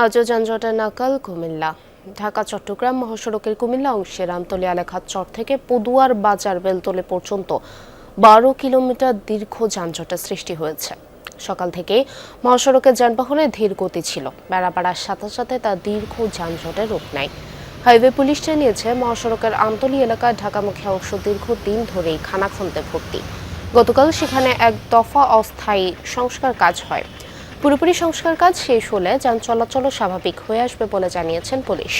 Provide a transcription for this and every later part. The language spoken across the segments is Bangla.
আজও যানজটের নাকাল কুমিল্লা। ঢাকা চট্টগ্রাম মহাসড়কের কুমিল্লা অংশে রামতলী এলাকার চর থেকে পদুয়ার বাজার বেলতলে পর্যন্ত 12 কিলোমিটার দীর্ঘ যানজটের সৃষ্টি হয়েছে। সকাল থেকে মহাসড়কের যানবাহনে ধীর গতি ছিল, বেড়া বাড়ার সাথে সাথে তা দীর্ঘ যানজটের রূপ নেয়। হাইওয়ে পুলিশ জানিয়েছে, মহাসড়কের আমতলী এলাকায় ঢাকামুখী অংশ দীর্ঘদিন ধরেই খানাখন্দে ভর্তি। গতকাল সেখানে এক দফা অস্থায়ী সংস্কার কাজ হয়। পুরোপুরি সংস্কার কাজ শেষ হলে যান চলাচলও স্বাভাবিক হয়ে আসবে বলে জানিয়েছেন পুলিশ।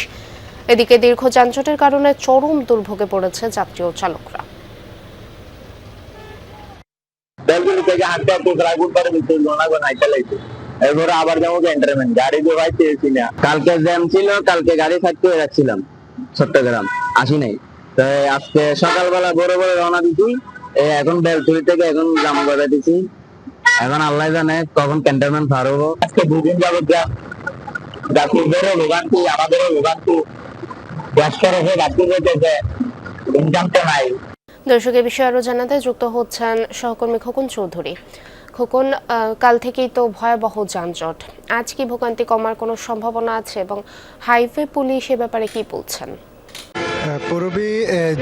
এদিকে দীর্ঘ যানজটের কারণে চরম দুর্ভোগে পড়েছে যাত্রী ও চালকরা। আবার যাবো ক্যান্টনমেন্ট, গাড়ি দিয়ে ভাই পেয়েছি না। কালকে জ্যাম ছিল, কালকে গাড়ি থাকতে যাচ্ছিলাম চট্টগ্রাম, আসি নাই। তো আজকে সকালবেলা বড় বড় রওনা দিচ্ছি, এখন বেলতুলি থেকে এখন জাম করে দিচ্ছি। এখন আল্লাহ জানে কখন ক্যান্টনমেন্ট পার হবো। আজকে দুদিন যাবো যাত্রীদেরও ভোগান্তি, আমাদেরও ভোগান্তি। ব্যস্ত রেখে যাত্রী যেতেছে, ইনকাম তো নাই। দর্শক, এ বিষয়ে আরো জানাতে যুক্ত হচ্ছেন সহকর্মী খোকন চৌধুরী। খোকন, কাল থেকেই তো ভয়াবহ যানজট, আজ কি ভোগান্তি কমার কোনো সম্ভাবনা আছে এবং হাইওয়ে পুলিশ এ ব্যাপারে কি বলছেন? পূর্বে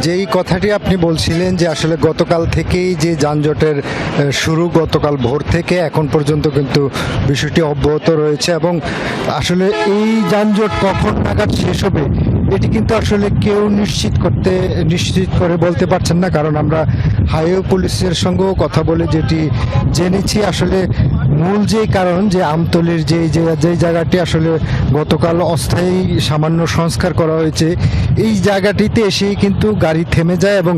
যেই কথাটি আপনি বলছিলেন যে আসলে গতকাল থেকেই যে যানজটের শুরু, গতকাল ভোর থেকে এখন পর্যন্ত কিন্তু বিষয়টি অব্যাহত রয়েছে এবং আসলে এই যানজট কখন নাগাদ শেষ হবে এটি কিন্তু আসলে কেউ নিশ্চিত করে বলতে পারছেন না। কারণ আমরা হাইওয়ে পুলিশের সঙ্গেও কথা বলে যেটি জেনেছি, আসলে মূল যেই কারণ যে আমতলীর যেই জায়গাটি আসলে গতকাল অস্থায়ী সামান্য সংস্কার করা হয়েছে, এই জায়গাটিতে এসেই কিন্তু গাড়ি থেমে যায় এবং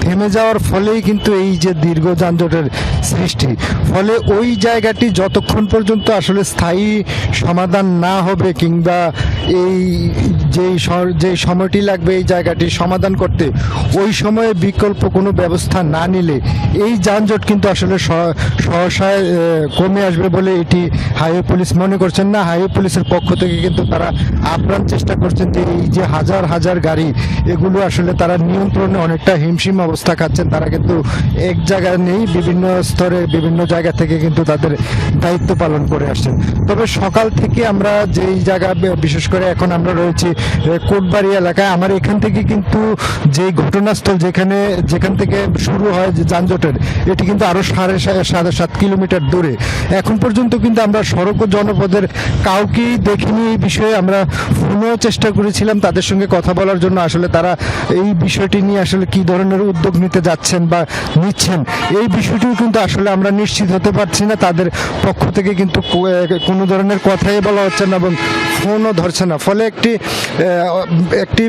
থেমে যাওয়ার ফলেই কিন্তু এই যে দীর্ঘ যানজটের সৃষ্টি। ফলে ওই জায়গাটি যতক্ষণ পর্যন্ত আসলে স্থায়ী সমাধান না হবে কিংবা এই যে সময়টি লাগবে এই জায়গাটি সমাধান করতে, ওই সময়ে বিকল্প কোনো ব্যবস্থা না নিলে এই যানজট কিন্তু আসলে সহসায় কমে আসবে বলে এটি হাইওয়ে পুলিশ মনে করছেন না। হাইওয়ে পুলিশের পক্ষ থেকে কিন্তু তারা আপ্রাণ চেষ্টা করছেন যে এই যে হাজার হাজার গাড়ি, এগুলো আসলে তারা নিয়ন্ত্রণে অনেকটা হিমশিম অবস্থা খাচ্ছেন। তারা কিন্তু এক জায়গায় নেই, বিভিন্ন স্তরে বিভিন্ন জায়গা থেকে কিন্তু তাদের দায়িত্ব পালন করে আসছেন। তবে সকাল থেকে আমরা যেই জায়গা, বিশেষ করে এখন আমরা রয়েছি কোটবাড়ি এলাকায়, আমার এখান থেকে কিন্তু যে ঘটনাস্থল যেখান থেকে শুরু হয় যে যানজটের, এটি কিন্তু আরো 7.5 কিলোমিটার দূরে। এখন পর্যন্ত কিন্তু আমরা সড়ক ও জনপদের কাউকেই দেখিনি। এই বিষয়ে আমরা ফোনেও চেষ্টা করেছিলাম তাদের সঙ্গে কথা বলার জন্য, আসলে তারা এই বিষয়টি নিয়ে আসলে কি ধরনের উদ্যোগ নিতে যাচ্ছেন বা নিচ্ছেন এই বিষয়টিও কিন্তু আসলে আমরা নিশ্চিত হতে পারছি না। তাদের পক্ষ থেকে কিন্তু কোনো ধরনের কথাই বলা হচ্ছে না এবং ফোনও ধরছে না। ফলে একটি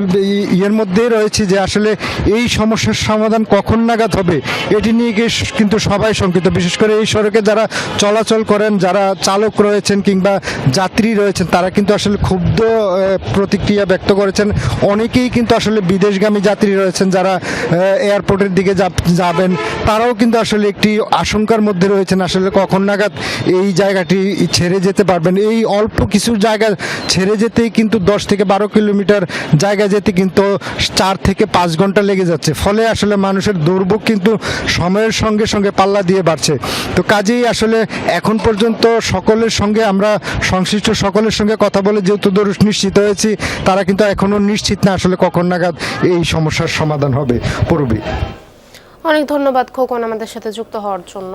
ইয়ের মধ্যেই রয়েছে যে আসলে এই সমস্যার সমাধান কখন নাগাদ হবে এটি নিয়ে কিন্তু সবাই শঙ্কিত। বিশেষ করে এই সড়কে যারা চলাচল করেন, যারা চালক রয়েছেন কিংবা যাত্রী রয়েছেন, তারা কিন্তু আসলে ক্ষুব্ধ প্রতিক্রিয়া ব্যক্ত করেছেন। অনেকেই কিন্তু আসলে বিদেশগামী যাত্রী রয়েছেন যারা এয়ারপোর্টের দিকে যাবেন, তারাও কিন্তু আসলে একটি আশঙ্কার মধ্যে রয়েছেন আসলে কখন নাগাদ এই জায়গাটি ছেড়ে যেতে পারবেন। এই অল্প কিছু জায়গা ছেড়ে যেতেই কিন্তু 10 থেকে 12 কিলোমিটার জায়গা যেতে কিন্তু 4 থেকে 5 ঘন্টা লেগে যাচ্ছে। ফলে আসলে মানুষের দুর্ভোগ কিন্তু সময়ের সঙ্গে সঙ্গে পাল্লা দিয়ে বাড়ছে। তো কাজেই আসলে এখন পর্যন্ত আমরা সংশ্লিষ্ট সকলের সঙ্গে কথা বলে যেহেতু নিশ্চিত হয়েছি, তারা কিন্তু এখনো নিশ্চিত না আসলে কখন নাগাদ এই সমস্যার সমাধান হবে। পূর্বে অনেক ধন্যবাদ খোকন আমাদের সাথে যুক্ত হওয়ার জন্য।